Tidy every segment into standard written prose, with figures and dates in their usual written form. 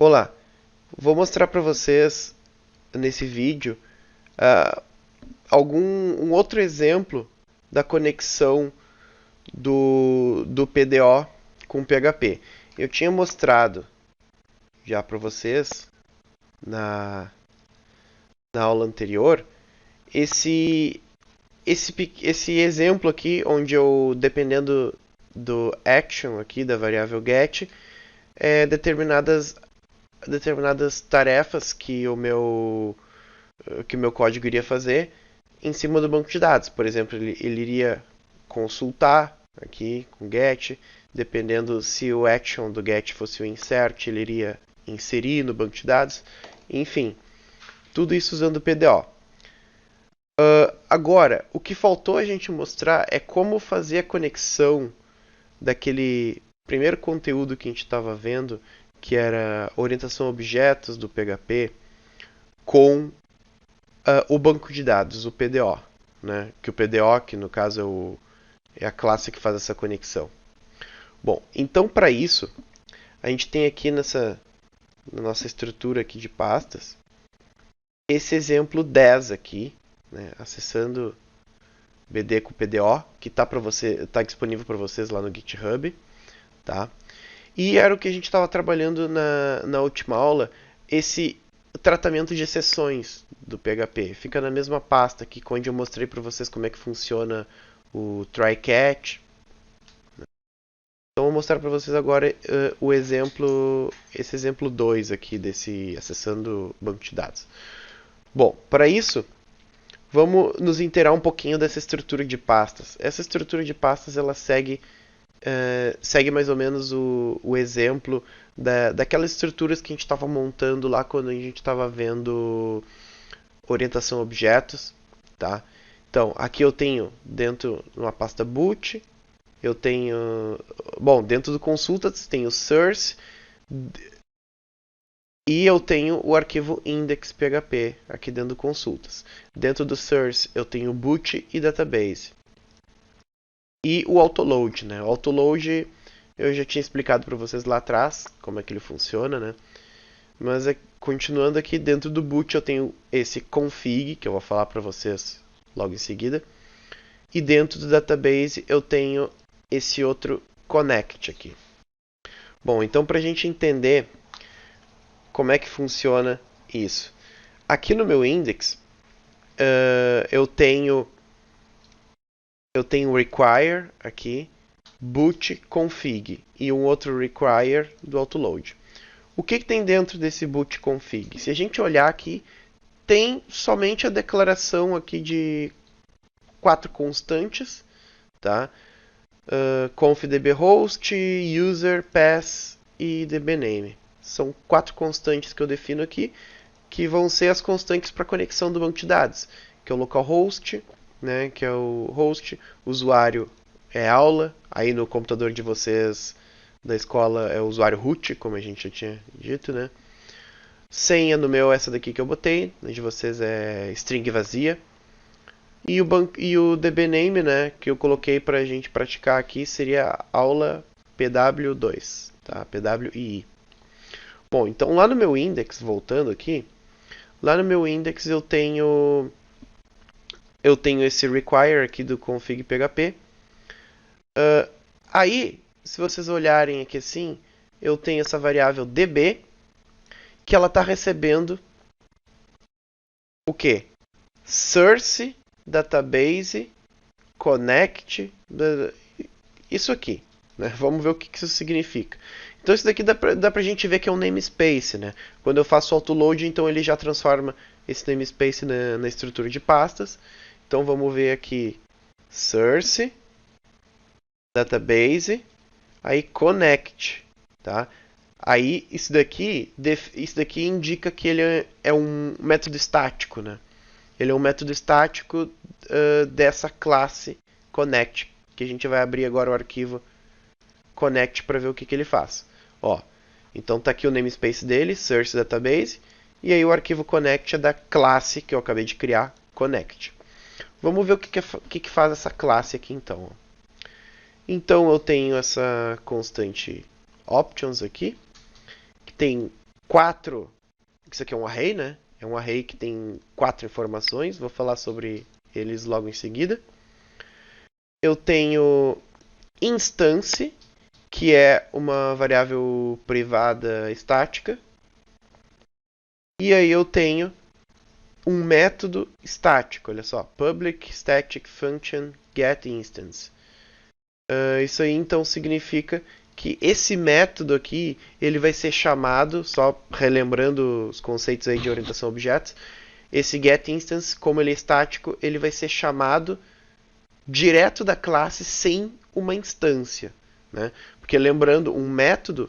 Olá, vou mostrar para vocês nesse vídeo ah, um outro exemplo da conexão do PDO com PHP. Eu tinha mostrado já para vocês na, na aula anterior esse, esse exemplo aqui, onde eu, dependendo do action aqui da variável get, determinadas tarefas que o meu código iria fazer em cima do banco de dados. Por exemplo, ele iria consultar aqui com get, dependendo se o action do get fosse o insert, ele iria inserir no banco de dados. Enfim, tudo isso usando o PDO. Agora, o que faltou a gente mostrar é como fazer a conexão daquele primeiro conteúdo que a gente estava vendo, que era orientação a objetos do PHP, com o banco de dados, o PDO, né? Que o PDO, que no caso é a classe que faz essa conexão. Bom, então para isso, a gente tem aqui na nossa estrutura aqui de pastas, esse exemplo 10 aqui, né? Acessando BD com PDO, que está disponível para vocês lá no GitHub, tá? E era o que a gente estava trabalhando na última aula, esse tratamento de exceções do PHP. Fica na mesma pasta aqui, onde eu mostrei para vocês como é que funciona o try-catch. Então vou mostrar para vocês agora o exemplo, esse exemplo 2 aqui desse acessando banco de dados. Bom, para isso, vamos nos inteirar um pouquinho dessa estrutura de pastas. Essa estrutura de pastas ela segue mais ou menos o exemplo daquelas estruturas que a gente estava montando lá quando a gente estava vendo orientação a objetos, tá? Então, aqui eu tenho dentro de uma pasta boot, eu tenho, bom, dentro do consultas tem o source e eu tenho o arquivo index.php aqui dentro do consultas. Dentro do source eu tenho boot e database. E o autoload, né? O autoload eu já tinha explicado para vocês lá atrás como é que ele funciona, né? Mas continuando aqui dentro do boot eu tenho esse config que eu vou falar para vocês logo em seguida. E dentro do database eu tenho esse outro connect aqui. Bom, então para a gente entender como é que funciona isso. Aqui no meu index eu tenho require aqui, boot config e um outro require do autoload. O que tem dentro desse boot config? Se a gente olhar aqui, tem somente a declaração aqui de 4 constantes, tá? Conf dbhost, user, pass e dbname. São 4 constantes que eu defino aqui, que vão ser as constantes para conexão do banco de dados, que é o localhost, né, que é o host, usuário é aula, aí no computador de vocês da escola é o usuário root, como a gente já tinha dito, né? Senha no meu é essa daqui que eu botei, na de vocês é string vazia. E o dbname, né, que eu coloquei para a gente praticar aqui seria aula pw2, tá? pwii. Bom, então lá no meu index, voltando aqui, lá no meu index eu tenho esse require aqui do config php. Aí, se vocês olharem aqui assim, eu tenho essa variável db, que ela está recebendo o que? Source, database, connect, isso aqui. Né? Vamos ver o que isso significa. Então isso daqui dá pra gente ver que é um namespace. Né? Quando eu faço autoload, então ele já transforma esse namespace na estrutura de pastas. Então vamos ver aqui source, database, aí connect, tá? Aí isso daqui indica que ele é um método estático, né? Ele é um método estático dessa classe connect, que a gente vai abrir agora o arquivo connect para ver o que ele faz. Ó, então tá aqui o namespace dele, source database, e aí o arquivo connect é da classe que eu acabei de criar, connect. Vamos ver o que faz essa classe aqui então. Então eu tenho essa constante options aqui, que tem 4. Isso aqui é um array, né? É um array que tem 4 informações. Vou falar sobre eles logo em seguida. Eu tenho instance, que é uma variável privada estática. E aí eu tenho um método estático, olha só, public static function getInstance. Isso aí então significa que esse método aqui, ele vai ser chamado, só relembrando os conceitos aí de orientação a objetos, esse getInstance, como ele é estático, ele vai ser chamado direto da classe sem uma instância, né? Porque lembrando, um método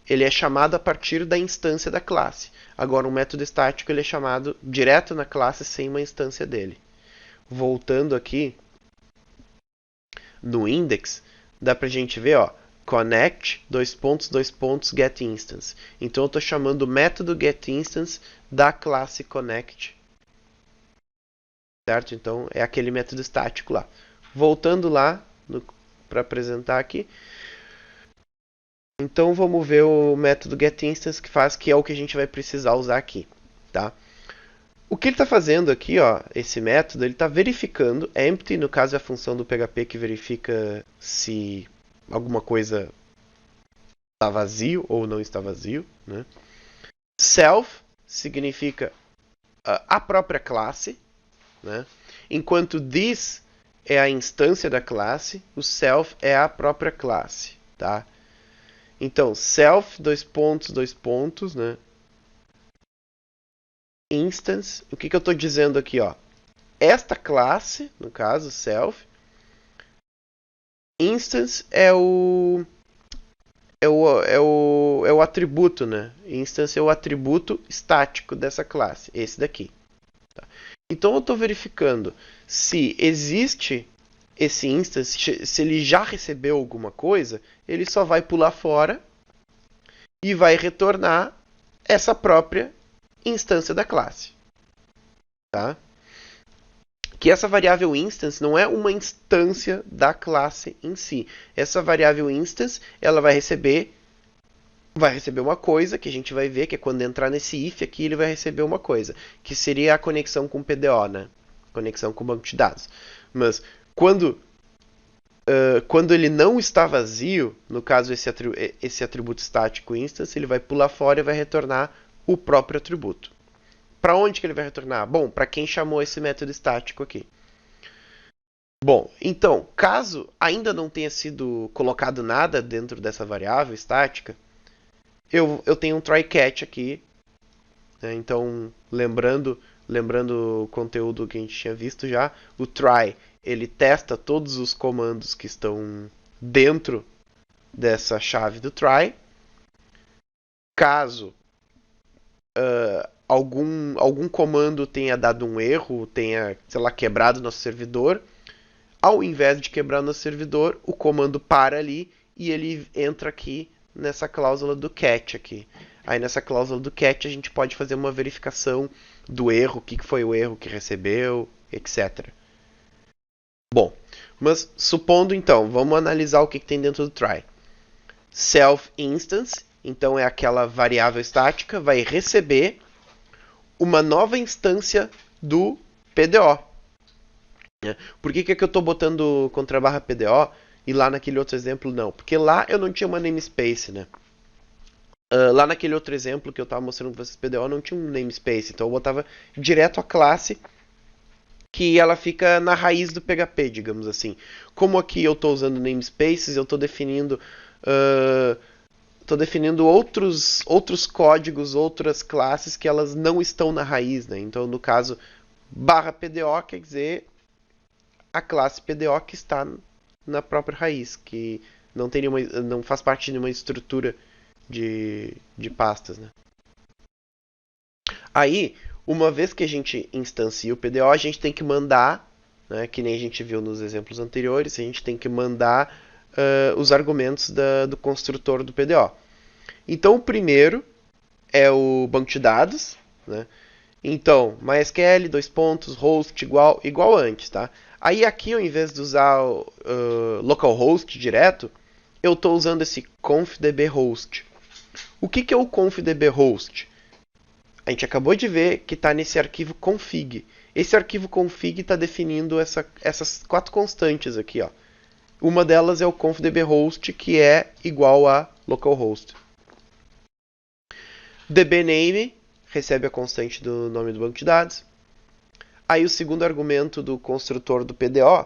ele é chamado a partir da instância da classe. Agora, um método estático ele é chamado direto na classe sem uma instância dele. Voltando aqui no index, dá pra gente ver, ó, connect, getInstance. Então, eu estou chamando o método getInstance da classe connect. Certo? Então, é aquele método estático lá. Voltando lá para apresentar aqui. Então vamos ver o método getInstance que é o que a gente vai precisar usar aqui, tá? O que ele está fazendo aqui, ó, esse método, ele está verificando empty, no caso é a função do PHP que verifica se alguma coisa está vazio ou não está vazio, né? Self significa a própria classe, né? Enquanto this é a instância da classe, o self é a própria classe, tá? Então, self, dois pontos, né? Instance, o que eu estou dizendo aqui, ó? Esta classe, no caso, self, instance é o atributo, né? Instance é o atributo estático dessa classe, esse daqui. Tá? Então, eu estou verificando se existe esse instance, se ele já recebeu alguma coisa, ele só vai pular fora e vai retornar essa própria instância da classe. Tá? Que essa variável instance não é uma instância da classe em si. Essa variável instance, ela vai receber uma coisa, que a gente vai ver, que é quando entrar nesse if aqui, ele vai receber uma coisa, que seria a conexão com o PDO, né? Conexão com o banco de dados. Mas quando ele não está vazio, no caso esse atributo estático instance, ele vai pular fora e vai retornar o próprio atributo. Para onde que ele vai retornar? Bom, para quem chamou esse método estático aqui. Bom, então, caso ainda não tenha sido colocado nada dentro dessa variável estática, eu tenho um try-catch aqui. Né? Então, lembrando o conteúdo que a gente tinha visto já, o try ele testa todos os comandos que estão dentro dessa chave do try. Caso algum comando tenha dado um erro, tenha, sei lá, quebrado nosso servidor, ao invés de quebrar nosso servidor, o comando para ali e ele entra aqui nessa cláusula do catch aqui. Aí nessa cláusula do catch a gente pode fazer uma verificação do erro, o que foi o erro que recebeu, etc. Bom, mas supondo então, vamos analisar o que tem dentro do try. Self instance, então é aquela variável estática, vai receber uma nova instância do PDO. Por que eu estou botando _barra PDO e lá naquele outro exemplo não? Porque lá eu não tinha uma namespace, né? Lá naquele outro exemplo que eu estava mostrando para vocês PDO não tinha um namespace, então eu botava direto a classe que ela fica na raiz do PHP, digamos assim. Como aqui eu estou usando namespaces, eu estou definindo outros códigos, outras classes que elas não estão na raiz, né? Então, no caso, /PDO quer dizer a classe PDO que está na própria raiz, que não faz parte de nenhuma estrutura de pastas, né? Aí, uma vez que a gente instancia o PDO, a gente tem que mandar, né, que nem a gente viu nos exemplos anteriores, a gente tem que mandar os argumentos do construtor do PDO. Então, o primeiro é o banco de dados, né? Então, MySQL, host igual antes, tá? Aí aqui, ao invés de usar o localhost direto, eu estou usando esse confdbHost. O que é o confdb-host? A gente acabou de ver que está nesse arquivo config. Esse arquivo config está definindo essas 4 constantes aqui, ó. Uma delas é o confdb-host, que é igual a localhost. dbname recebe a constante do nome do banco de dados. Aí o segundo argumento do construtor do PDO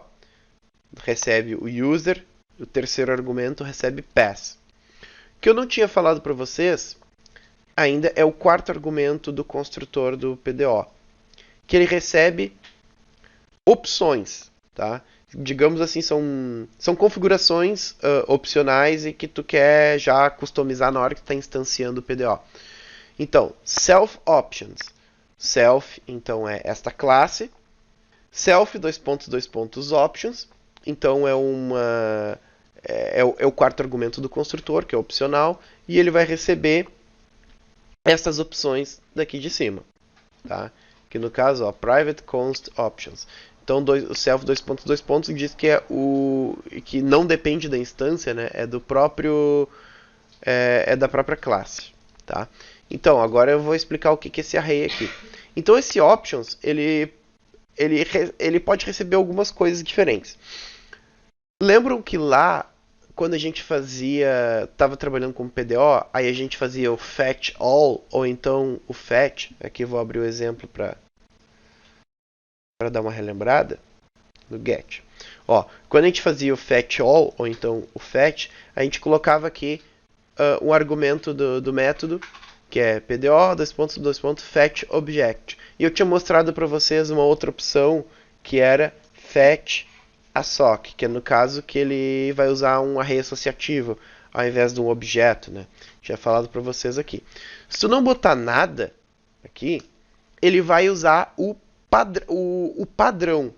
recebe o user. O terceiro argumento recebe pass. O que eu não tinha falado para vocês ainda é o quarto argumento do construtor do PDO, que ele recebe opções, tá? Digamos assim, são configurações opcionais e que tu quer já customizar na hora que está instanciando o PDO. Então, self options. Self, então, é esta classe. Self, options. Então, é o quarto argumento do construtor, que é opcional, e ele vai receber essas opções daqui de cima, tá? Que no caso, ó, private const options. Então, o self diz que é que não depende da instância, né? É do próprio é da própria classe, tá? Então, agora eu vou explicar o que é esse array aqui. Então, esse options, ele pode receber algumas coisas diferentes. Lembram que lá, quando a gente estava trabalhando com PDO, aí a gente fazia o fetch all, ou então o fetch, aqui eu vou abrir o exemplo para dar uma relembrada, no get. Ó, quando a gente fazia o fetch all, ou então o fetch, a gente colocava aqui um argumento do método, que é PDO, fetch object. E eu tinha mostrado para vocês uma outra opção, que era fetch assoc, que é no caso que ele vai usar um array associativo ao invés de um objeto, né? Tinha falado para vocês aqui. Se tu não botar nada aqui, ele vai usar o padrão.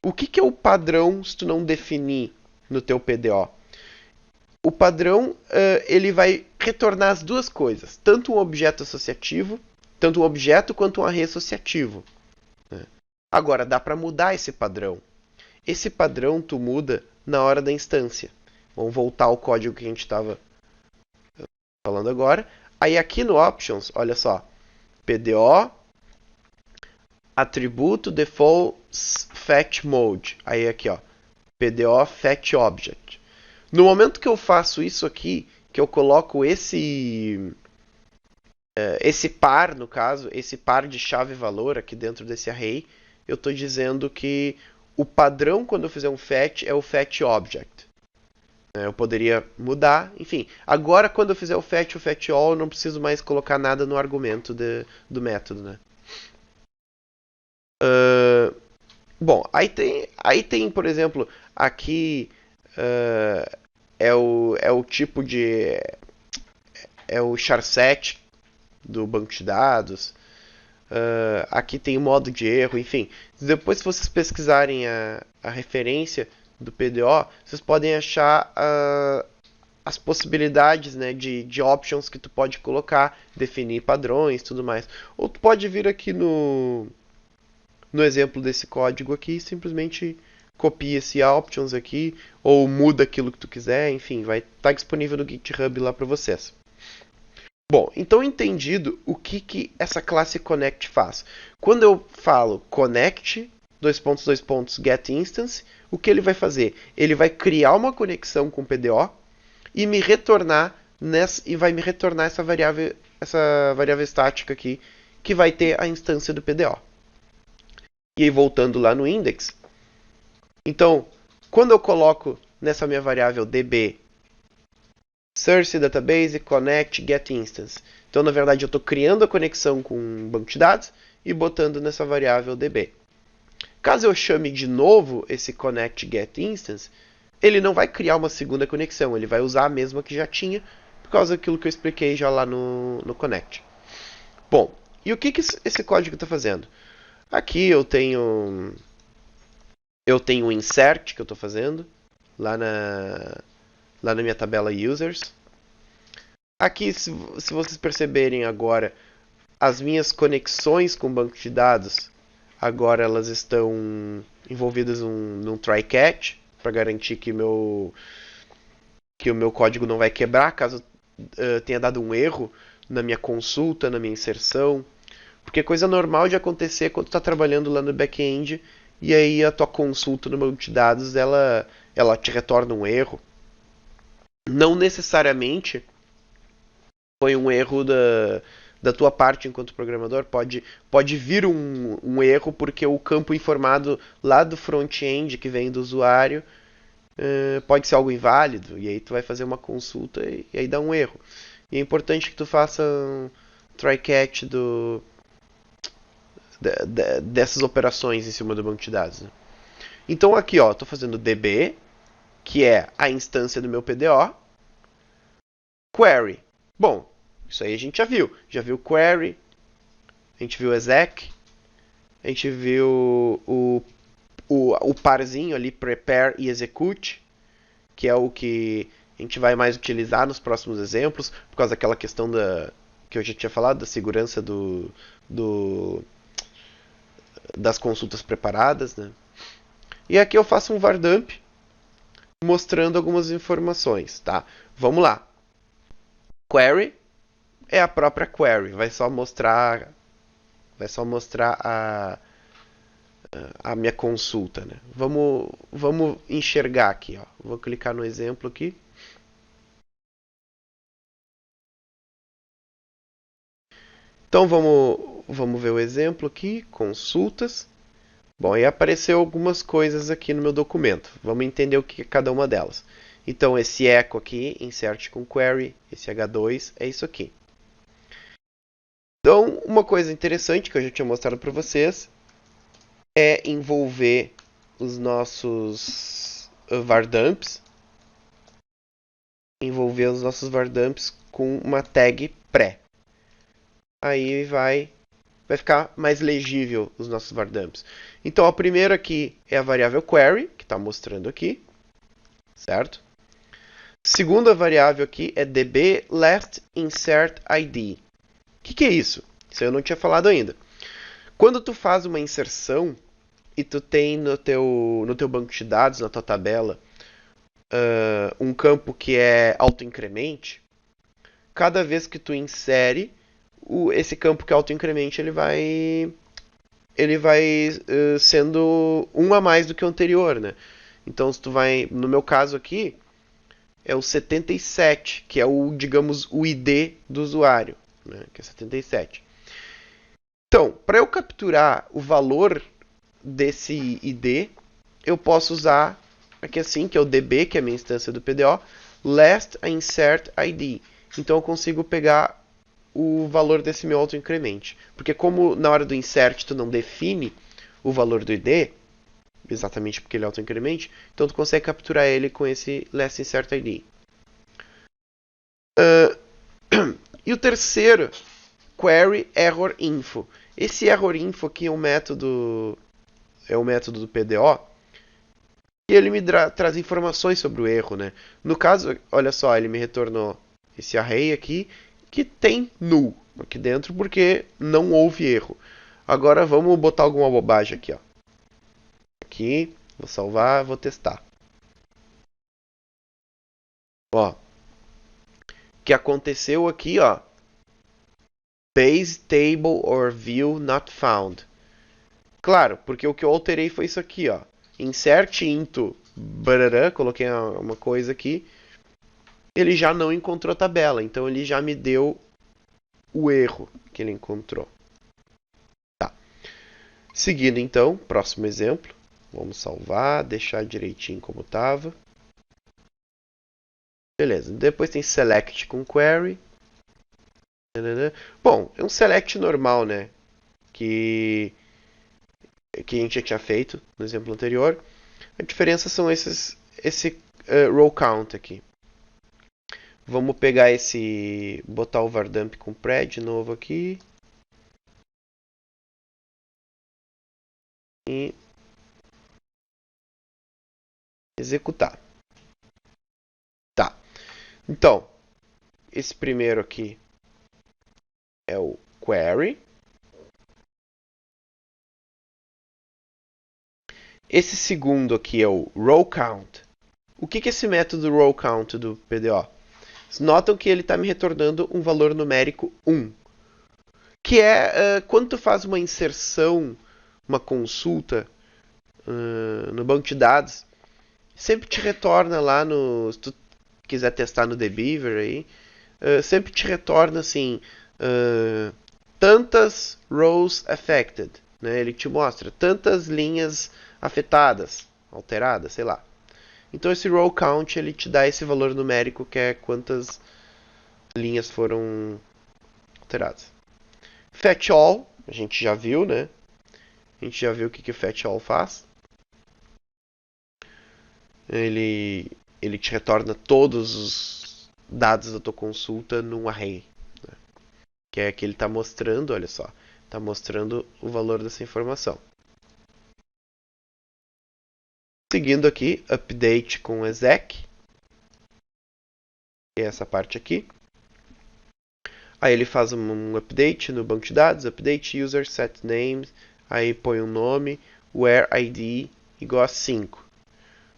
O que é o padrão se tu não definir no teu PDO? O padrão ele vai retornar as duas coisas, tanto um objeto associativo, tanto um objeto quanto um array associativo, né? Agora, dá para mudar esse padrão. Esse padrão tu muda na hora da instância. Vamos voltar ao código que a gente estava falando agora. Aí aqui no options, olha só, PDO, atributo default fetch mode. Aí aqui, ó, PDO fetch object. No momento que eu faço isso aqui, que eu coloco esse par, no caso, esse par de chave-valor aqui dentro desse array, eu estou dizendo que o padrão, quando eu fizer um fetch, é o fetch object. Eu poderia mudar, enfim. Agora, quando eu fizer o fetch all, eu não preciso mais colocar nada no argumento do método, né? Bom, aí tem, por exemplo, aqui é o tipo de... é o charset do banco de dados. Aqui tem o modo de erro, enfim. Depois, se vocês pesquisarem a referência do PDO, vocês podem achar as possibilidades, né, de options que tu pode colocar, definir padrões, tudo mais. Ou tu pode vir aqui no exemplo desse código aqui e simplesmente copia esse options aqui, ou muda aquilo que tu quiser, enfim, vai estar disponível no GitHub lá para vocês. Bom, então entendido o que essa classe connect faz. Quando eu falo connect, getInstance, o que ele vai fazer? Ele vai criar uma conexão com o PDO e vai me retornar essa variável estática aqui, que vai ter a instância do PDO. E aí, voltando lá no index, então, quando eu coloco nessa minha variável db source database connect get instance, então na verdade eu estou criando a conexão com um banco de dados e botando nessa variável db. Caso eu chame de novo esse connect get instance, ele não vai criar uma segunda conexão, ele vai usar a mesma que já tinha, por causa daquilo que eu expliquei já lá no connect. Bom, e o que esse código está fazendo? Aqui eu tenho um insert que eu estou fazendo lá na minha tabela users. Aqui, se vocês perceberem agora, as minhas conexões com o banco de dados, agora elas estão envolvidas num try-catch, para garantir que o meu código não vai quebrar caso tenha dado um erro na minha consulta, na minha inserção. Porque é coisa normal de acontecer quando tu está trabalhando lá no back-end e aí a tua consulta no banco de dados ela te retorna um erro. Não necessariamente foi um erro da tua parte enquanto programador. Pode vir um erro porque o campo informado lá do front-end que vem do usuário pode ser algo inválido. E aí tu vai fazer uma consulta e aí dá um erro. E é importante que tu faça um try-catch dessas operações em cima do banco de dados. Né? Então aqui, ó, estou fazendo db, que é a instância do meu PDO, query. Bom, isso aí a gente já viu. Já viu query, a gente viu exec, a gente viu o parzinho ali, prepare e execute, que é o que a gente vai mais utilizar nos próximos exemplos, por causa daquela questão que eu já tinha falado, da segurança das consultas preparadas. Né? E aqui eu faço um vardump mostrando algumas informações. Tá? Vamos lá. Query é a própria query, vai só mostrar a minha consulta, né? Vamos enxergar aqui, ó. Vou clicar no exemplo aqui. Então vamos ver o exemplo aqui, consultas. Bom, aí apareceu algumas coisas aqui no meu documento. Vamos entender o que é cada uma delas. Então esse echo aqui, insert com query, esse H2 é isso aqui. Então, uma coisa interessante que eu já tinha mostrado para vocês é envolver os nossos vardumps, com uma tag pré. Aí vai ficar mais legível os nossos vardumps. Então, a primeira aqui é a variável query, que está mostrando aqui, certo? Segunda variável aqui é db last insert id. O que é isso? Isso eu não tinha falado ainda. Quando tu faz uma inserção e tu tem no teu banco de dados, na tua tabela, um campo que é autoincremente, cada vez que tu insere, esse campo que é autoincremente, ele vai sendo um a mais do que o anterior, né? Então, se tu vai, no meu caso aqui, é o 77, que é digamos, o ID do usuário, né? Que é 77. Então, para eu capturar o valor desse ID, eu posso usar aqui assim, que é o DB, que é a minha instância do PDO, last insert ID. Então eu consigo pegar o valor desse meu autoincremente. Porque como na hora do insert tu não define o valor do ID, exatamente porque ele é autoincremente, então tu consegue capturar ele com esse last insert ID. E o terceiro, query error info. Esse error info aqui é o método do PDO, e ele me traz informações sobre o erro, né? No caso, olha só, ele me retornou esse array aqui, que tem null aqui dentro, porque não houve erro. Agora vamos botar alguma bobagem aqui, ó. Aqui, vou salvar, vou testar. Ó, que aconteceu aqui, ó. Base table or view not found. Claro, porque o que eu alterei foi isso aqui, ó. Insert into barará, coloquei uma coisa aqui. Ele já não encontrou a tabela, então ele já me deu o erro que ele encontrou. Tá. Seguindo então, próximo exemplo. Vamos salvar, deixar direitinho como estava. Beleza. Depois tem select com query. Bom, é um select normal, né? Que a gente já tinha feito no exemplo anterior. A diferença são esse row count aqui. Vamos pegar botar o vardump com pré de novo aqui. E executar. Tá. Então, esse primeiro aqui é o query. Esse segundo aqui é o row count. O que é esse método row count do PDO? Notam que ele está me retornando um valor numérico 1, que é quando tu faz uma inserção, uma consulta no banco de dados, sempre te retorna lá no, se tu quiser testar no Debeaver aí, sempre te retorna assim, tantas rows affected, né? Ele te mostra tantas linhas afetadas, alteradas, sei lá. Então esse row count ele te dá esse valor numérico que é quantas linhas foram alteradas. Fetch all, a gente já viu, né? A gente já viu o que o fetch all faz. Ele te retorna todos os dados da tua consulta num array, né? Que é que ele está mostrando, olha só, está mostrando o valor dessa informação. Seguindo aqui, update com exec, que é essa parte aqui. Aí ele faz um update no banco de dados, update user set names, aí põe um nome, where id igual a 5.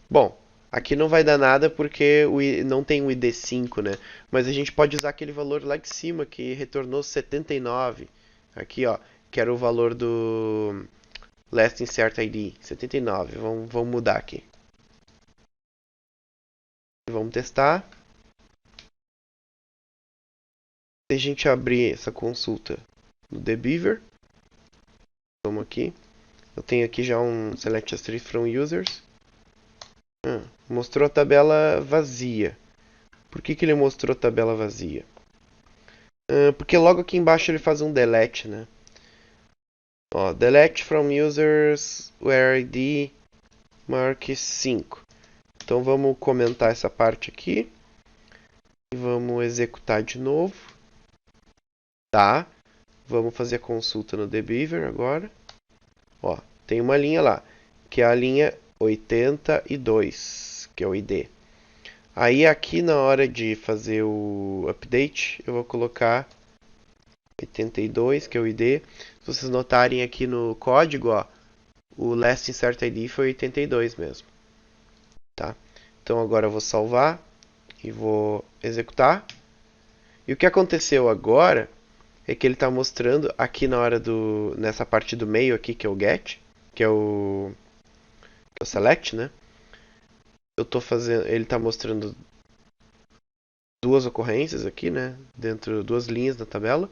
Bom, aqui não vai dar nada porque não tem o ID 5, né? Mas a gente pode usar aquele valor lá de cima que retornou 79. Aqui, ó, que era o valor do last insert ID, 79. Vamos mudar aqui. Vamos testar. Se a gente abrir essa consulta no Debeaver, vamos aqui. Eu tenho aqui já um select history from users. Mostrou a tabela vazia. Por que ele mostrou a tabela vazia? Porque logo aqui embaixo ele faz um delete, né? Ó, delete from users where id mark 5. Então vamos comentar essa parte aqui. E vamos executar de novo. Tá. Vamos fazer a consulta no Debeaver agora. Ó, tem uma linha lá, que é a linha 82, que é o ID. Aí aqui na hora de fazer o update, eu vou colocar 82, que é o ID. Se vocês notarem aqui no código, ó, o last insert ID foi 82 mesmo. Tá? Então agora eu vou salvar e vou executar. E o que aconteceu agora é que ele está mostrando aqui na hora nessa parte do meio aqui, que é o get, que é o select, né? Eu tô fazendo, ele está mostrando duas ocorrências aqui, né? Dentro duas linhas da tabela.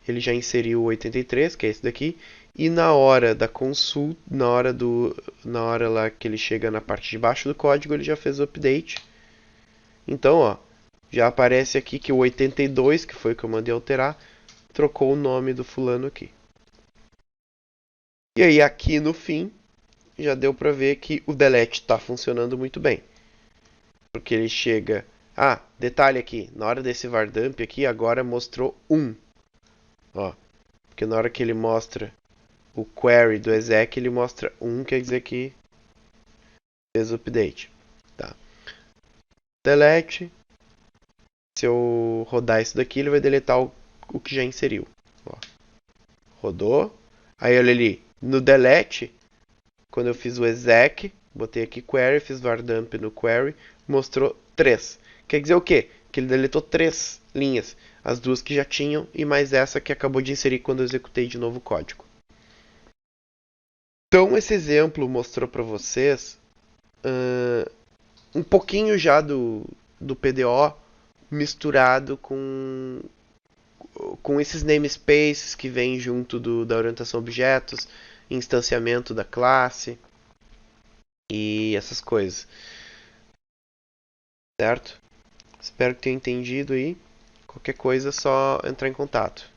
Ele já inseriu o 83, que é esse daqui, e na hora da consulta, na hora lá que ele chega na parte de baixo do código, ele já fez o update. Então, ó, já aparece aqui que o 82, que foi o que eu mandei alterar, trocou o nome do fulano aqui. E aí aqui no fim, já deu para ver que o delete está funcionando muito bem. Porque ele chega... Ah, detalhe aqui, na hora desse var dump aqui, agora mostrou 1. Ó, porque na hora que ele mostra o query do exec, ele mostra 1, quer dizer que fez o update. Tá. Delete. Se eu rodar isso daqui, ele vai deletar o que já inseriu. Ó. Rodou. Aí olha ali, no delete, quando eu fiz o exec, botei aqui query, fiz var dump no query, mostrou 3. Quer dizer o quê? Que ele deletou 3 linhas. As duas que já tinham e mais essa que acabou de inserir quando eu executei de novo o código. Então esse exemplo mostrou para vocês um pouquinho já do PDO misturado com esses namespaces que vêm junto da orientação a objetos, instanciamento da classe e essas coisas. Certo? Espero que tenha entendido aí. Qualquer coisa é só entrar em contato.